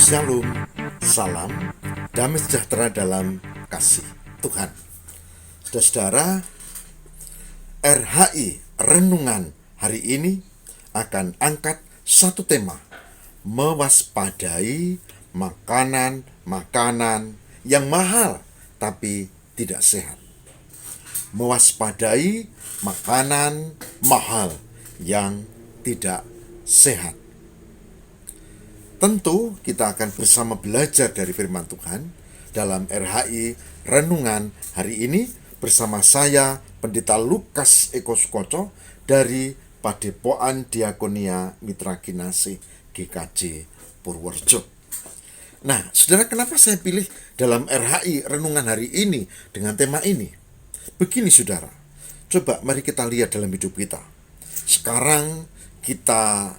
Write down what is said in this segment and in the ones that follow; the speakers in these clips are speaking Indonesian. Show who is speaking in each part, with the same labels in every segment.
Speaker 1: Shalom, salam, damai sejahtera dalam kasih Tuhan. Saudara-saudara, RHI Renungan hari ini akan angkat satu tema, mewaspadai makanan-makanan yang mahal tapi tidak sehat. Mewaspadai makanan mahal yang tidak sehat. Tentu kita akan bersama belajar dari firman Tuhan dalam RHI Renungan hari ini bersama saya Pendeta Lukas Eko Sukoco dari Padepokan Diakonia Mitra Kinasih GKJ Purworejo. Nah, saudara, kenapa saya pilih dalam RHI Renungan hari ini dengan tema ini? Begini saudara, coba mari kita lihat dalam hidup kita. Sekarang kita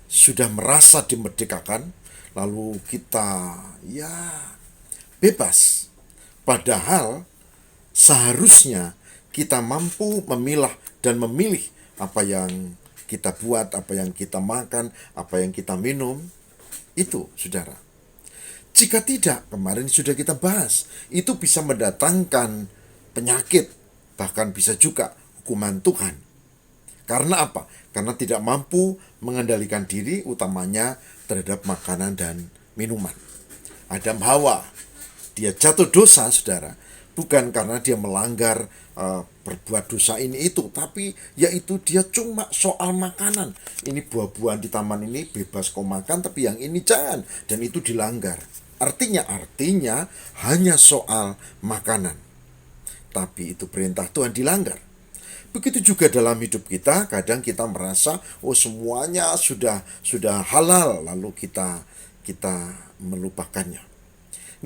Speaker 1: sudah merasa dimerdekakan, lalu kita bebas. Padahal seharusnya kita mampu memilah dan memilih apa yang kita buat, apa yang kita makan, apa yang kita minum. Itu saudara. Jika tidak, kemarin sudah kita bahas, itu bisa mendatangkan penyakit, bahkan bisa juga hukuman Tuhan. Karena apa? Karena tidak mampu mengendalikan diri, utamanya terhadap makanan dan minuman. Adam Hawa, dia jatuh dosa, saudara, bukan karena dia melanggar berbuat dosa ini itu, tapi yaitu dia cuma soal makanan. Ini buah-buahan di taman ini bebas kau makan, tapi yang ini jangan, dan itu dilanggar. Artinya hanya soal makanan. Tapi itu perintah Tuhan dilanggar. Begitu juga dalam hidup kita, kadang kita merasa semuanya sudah halal, lalu kita melupakannya.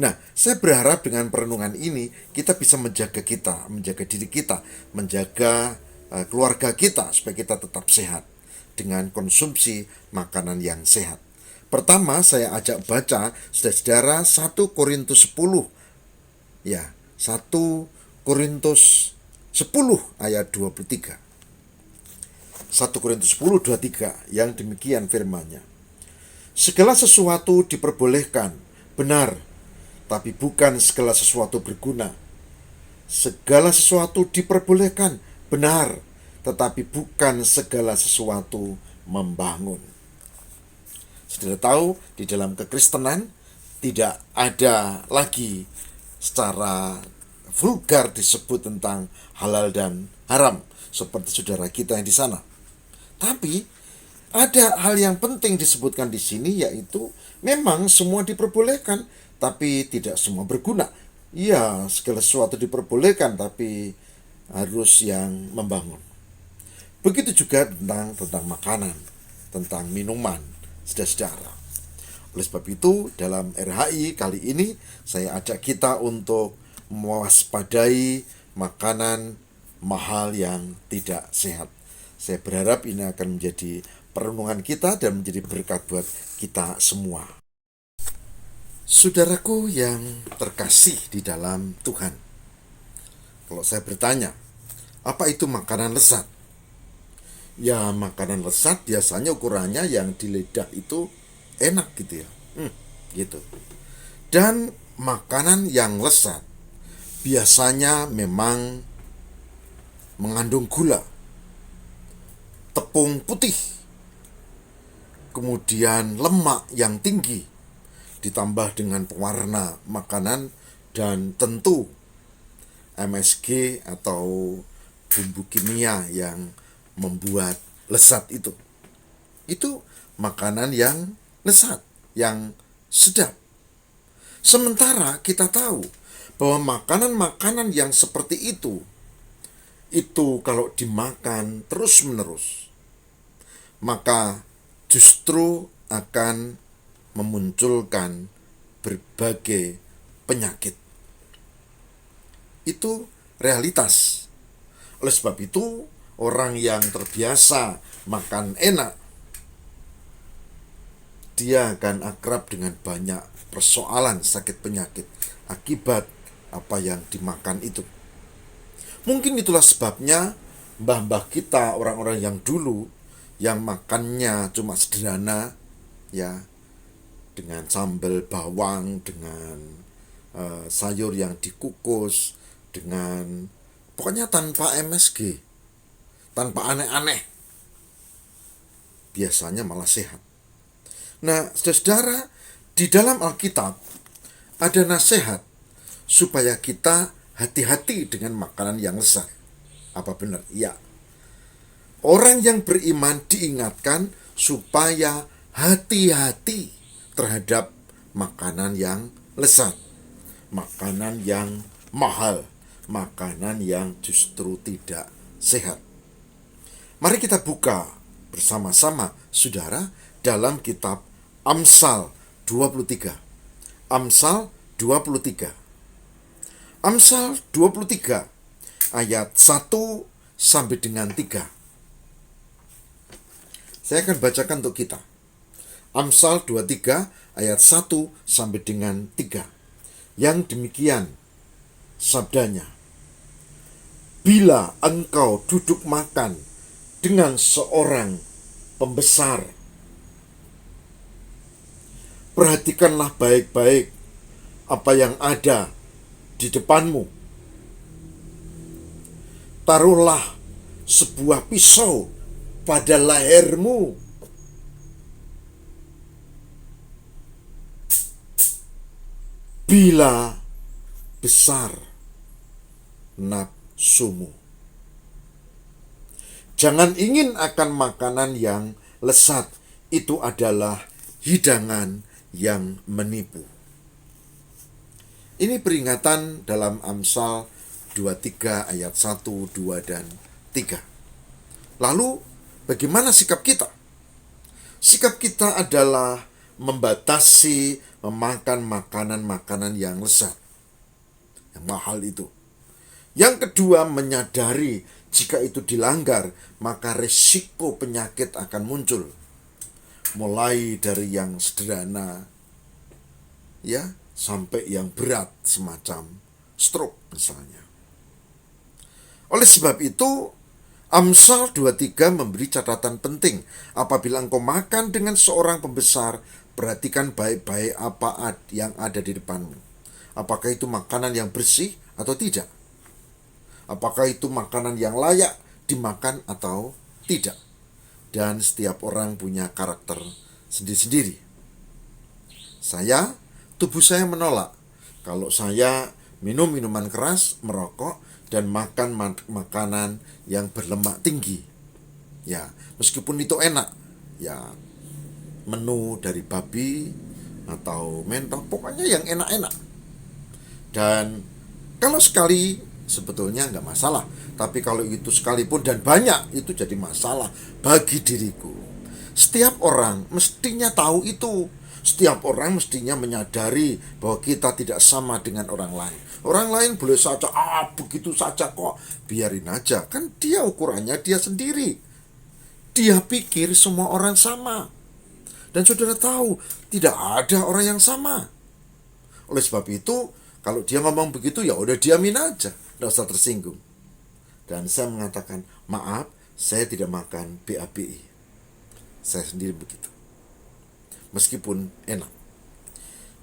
Speaker 1: Nah, saya berharap dengan perenungan ini kita bisa menjaga diri kita, menjaga keluarga kita supaya kita tetap sehat dengan konsumsi makanan yang sehat. Pertama, saya ajak baca saudara 1 Korintus 10. Ya, 1 Korintus 10 ayat 23. 1 Korintus 10, 23 yang demikian firman-Nya. Segala sesuatu diperbolehkan, benar, tapi bukan segala sesuatu berguna. Segala sesuatu diperbolehkan, benar, tetapi bukan segala sesuatu membangun. Saudara tahu, di dalam kekristenan tidak ada lagi secara vulgar disebut tentang halal dan haram seperti saudara kita yang di sana. Tapi ada hal yang penting disebutkan di sini, yaitu memang semua diperbolehkan tapi tidak semua berguna. Ya, segala sesuatu diperbolehkan tapi harus yang membangun. Begitu juga tentang makanan, tentang minuman, saudara-saudara. Oleh sebab itu, dalam RHI kali ini saya ajak kita untuk mewaspadai makanan mahal yang tidak sehat. Saya berharap ini akan menjadi perenungan kita dan menjadi berkat buat kita semua. Saudaraku yang terkasih di dalam Tuhan, kalau saya bertanya, apa itu makanan lezat? Ya, makanan lezat biasanya ukurannya yang di lidah itu enak gitu ya. Gitu. Dan makanan yang lezat biasanya memang mengandung gula, tepung putih, kemudian lemak yang tinggi, ditambah dengan pewarna makanan, dan tentu MSG atau bumbu kimia yang membuat lezat itu. Itu makanan yang lezat, yang sedap. Sementara kita tahu bahwa makanan-makanan yang seperti itu kalau dimakan terus-menerus, maka justru akan memunculkan berbagai penyakit. Itu realitas. Oleh sebab itu, orang yang terbiasa makan enak, dia akan akrab dengan banyak persoalan sakit penyakit akibat apa yang dimakan itu. Mungkin itulah sebabnya mbah-mbah kita, orang-orang yang dulu yang makannya cuma sederhana, ya, dengan sambal bawang, dengan sayur yang dikukus, dengan pokoknya tanpa MSG, tanpa aneh-aneh, biasanya malah sehat. Nah, saudara, di dalam Alkitab ada nasihat supaya kita hati-hati dengan makanan yang lezat. Apa benar? Ya. Orang yang beriman diingatkan supaya hati-hati terhadap makanan yang lezat, makanan yang mahal, makanan yang justru tidak sehat. Mari kita buka bersama-sama, saudara, dalam kitab Amsal 23. Amsal 23. Amsal 23 ayat 1 sampai dengan 3. Saya akan bacakan untuk kita. Amsal 23 ayat 1 sampai dengan 3. Yang demikian sabdanya. Bila engkau duduk makan dengan seorang pembesar, perhatikanlah baik-baik apa yang ada di depanmu. Taruhlah sebuah pisau pada lehermu. Bila besar nafsumu. Jangan ingin akan makanan yang lezat, itu adalah hidangan yang menipu. Ini peringatan dalam Amsal 23 ayat 1, 2, dan 3. Lalu bagaimana sikap kita? Sikap kita adalah membatasi memakan makanan-makanan yang lezat, yang mahal itu. Yang kedua, menyadari jika itu dilanggar, maka resiko penyakit akan muncul. Mulai dari yang sederhana, ya, sampai yang berat semacam stroke misalnya. Oleh sebab itu, Amsal 23 memberi catatan penting. Apabila engkau makan dengan seorang pembesar, perhatikan baik-baik apa yang ada di depanmu. Apakah itu makanan yang bersih atau tidak? Apakah itu makanan yang layak dimakan atau tidak? Dan setiap orang punya karakter sendiri-sendiri. Tubuh saya menolak kalau saya minum minuman keras, merokok, dan makan makanan yang berlemak tinggi. Ya, meskipun itu enak. Ya, menu dari babi atau mentok, pokoknya yang enak-enak. Dan kalau sekali sebetulnya nggak masalah, tapi kalau itu sekalipun dan banyak, itu jadi masalah bagi diriku. Setiap orang mestinya tahu itu. Setiap orang mestinya menyadari bahwa kita tidak sama dengan orang lain. Orang lain boleh saja, begitu saja kok, biarin aja. Kan dia ukurannya dia sendiri. Dia pikir semua orang sama. Dan saudara tahu, tidak ada orang yang sama. Oleh sebab itu, kalau dia ngomong begitu, ya udah diamin aja, tidak usah tersinggung. Dan saya mengatakan, maaf, saya tidak makan BABI. Saya sendiri begitu. Meskipun enak.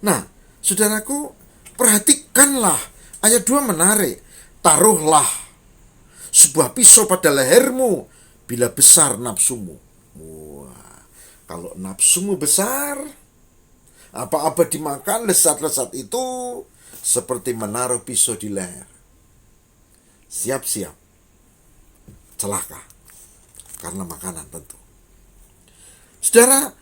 Speaker 1: Nah, saudaraku, perhatikanlah ayat 2 menarik. Taruhlah sebuah pisau pada lehermu bila besar nafsumu. Wah, kalau nafsumu besar, apa-apa dimakan lezat-lezat itu seperti menaruh pisau di leher. Siap-siap celaka karena makanan tentu. Saudara,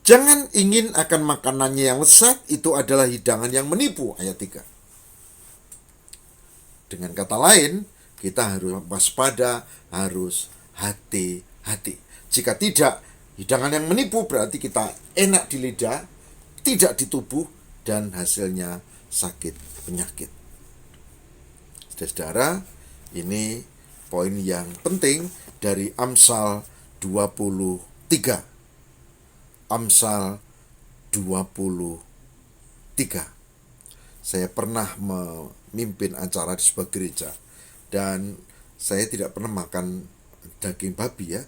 Speaker 1: jangan ingin akan makanannya yang lezat, itu adalah hidangan yang menipu. Ayat 3. Dengan kata lain, kita harus waspada, harus hati-hati. Jika tidak, hidangan yang menipu berarti kita enak di lidah, tidak di tubuh, dan hasilnya sakit penyakit. Saudara, ini poin yang penting dari Amsal 23. Amsal 23. Saya pernah memimpin acara di sebuah gereja dan saya tidak pernah makan daging babi ya.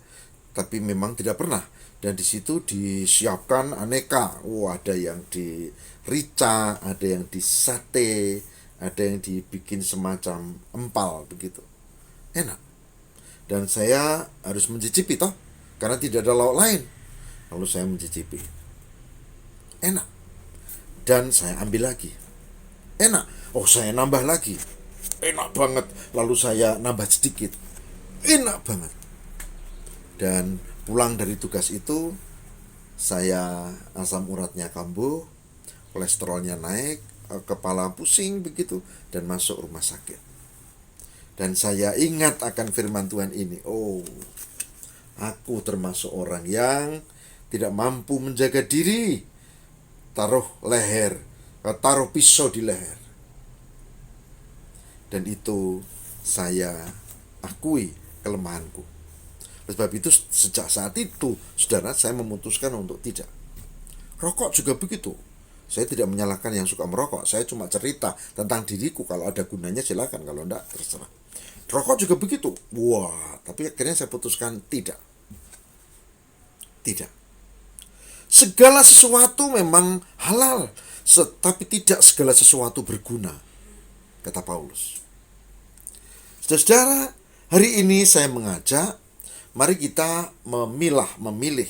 Speaker 1: tapi memang tidak pernah. Dan di situ disiapkan aneka. Ada yang di rica, ada yang di sate, ada yang dibikin semacam empal begitu. Enak. Dan saya harus mencicipi toh, karena tidak ada lauk lain. Lalu saya mencicipi. Enak. Dan saya ambil lagi. Enak. Oh, saya nambah lagi. Enak banget. Lalu saya nambah sedikit. Enak banget. Dan pulang dari tugas itu, saya asam uratnya kambuh, kolesterolnya naik, kepala pusing begitu, dan masuk rumah sakit. Dan saya ingat akan firman Tuhan ini. Oh, aku termasuk orang yang tidak mampu menjaga diri. Taruh pisau di leher. Dan itu saya akui kelemahanku. Oleh sebab itu sejak saat itu, saudara, saya memutuskan untuk tidak. Rokok juga begitu. Saya tidak menyalahkan yang suka merokok. Saya cuma cerita tentang diriku. Kalau ada gunanya silakan, kalau enggak terserah. Rokok juga begitu. Tapi akhirnya saya putuskan tidak. Tidak. Segala sesuatu memang halal, tapi tidak segala sesuatu berguna, kata Paulus. Saudara, hari ini saya mengajak, mari kita memilih.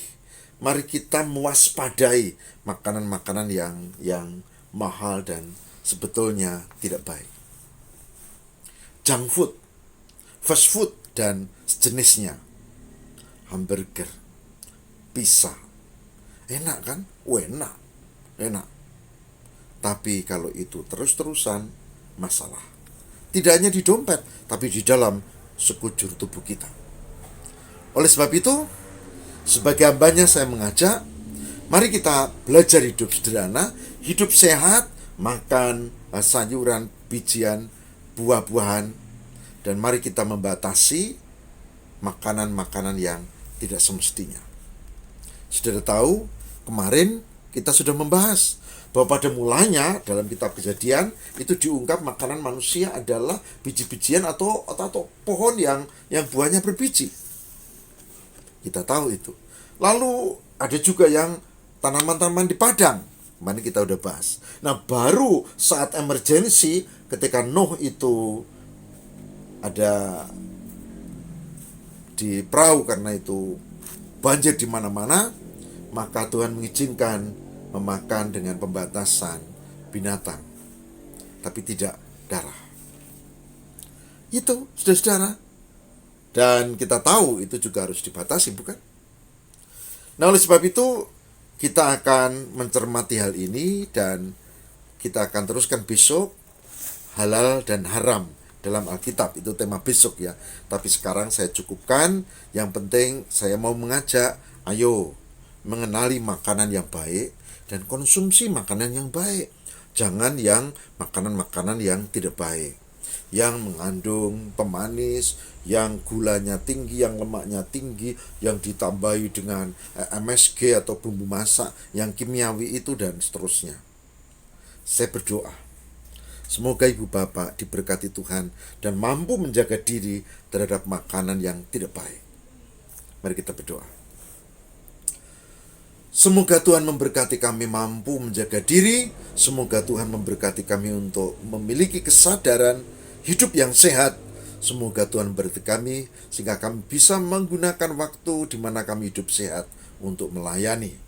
Speaker 1: Mari kita mewaspadai makanan-makanan yang mahal dan sebetulnya tidak baik. Junk food, fast food, dan sejenisnya. Hamburger, pizza. Enak kan? Enak. Tapi kalau itu terus-terusan, masalah. Tidak hanya di dompet, tapi di dalam sekujur tubuh kita. Oleh sebab itu, sebagai hambanya saya mengajak, mari kita belajar hidup sederhana, hidup sehat, makan sayuran, bijian, buah-buahan, dan mari kita membatasi makanan-makanan yang tidak semestinya. Saudara tahu, kemarin kita sudah membahas bahwa pada mulanya dalam kitab Kejadian itu diungkap makanan manusia adalah biji-bijian atau pohon yang buahnya berbiji. Kita tahu itu. Lalu ada juga yang tanaman-tanaman di padang. Kemarin kita udah bahas. Nah, baru saat emergensi ketika Nuh itu ada di perahu karena itu banjir di mana-mana, maka Tuhan mengizinkan memakan dengan pembatasan binatang, tapi tidak darah. Itu, saudara-saudara. Dan kita tahu itu juga harus dibatasi, bukan? Nah, oleh sebab itu kita akan mencermati hal ini dan kita akan teruskan besok halal dan haram dalam Alkitab. Itu tema besok ya. Tapi sekarang saya cukupkan. Yang penting saya mau mengajak, ayo mengenali makanan yang baik dan konsumsi makanan yang baik. Jangan yang makanan-makanan yang tidak baik, yang mengandung pemanis, yang gulanya tinggi, yang lemaknya tinggi, yang ditambahi dengan MSG atau bumbu masak yang kimiawi itu dan seterusnya. Saya berdoa, semoga ibu bapak diberkati Tuhan dan mampu menjaga diri terhadap makanan yang tidak baik. Mari kita berdoa. Semoga Tuhan memberkati kami mampu menjaga diri. Semoga Tuhan memberkati kami untuk memiliki kesadaran hidup yang sehat. Semoga Tuhan memberkati kami sehingga kami bisa menggunakan waktu di mana kami hidup sehat untuk melayani.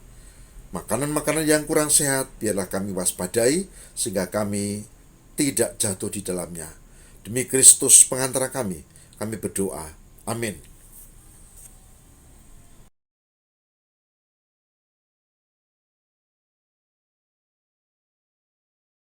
Speaker 1: Makanan-makanan yang kurang sehat biarlah kami waspadai sehingga kami tidak jatuh di dalamnya. Demi Kristus pengantara kami berdoa. Amin.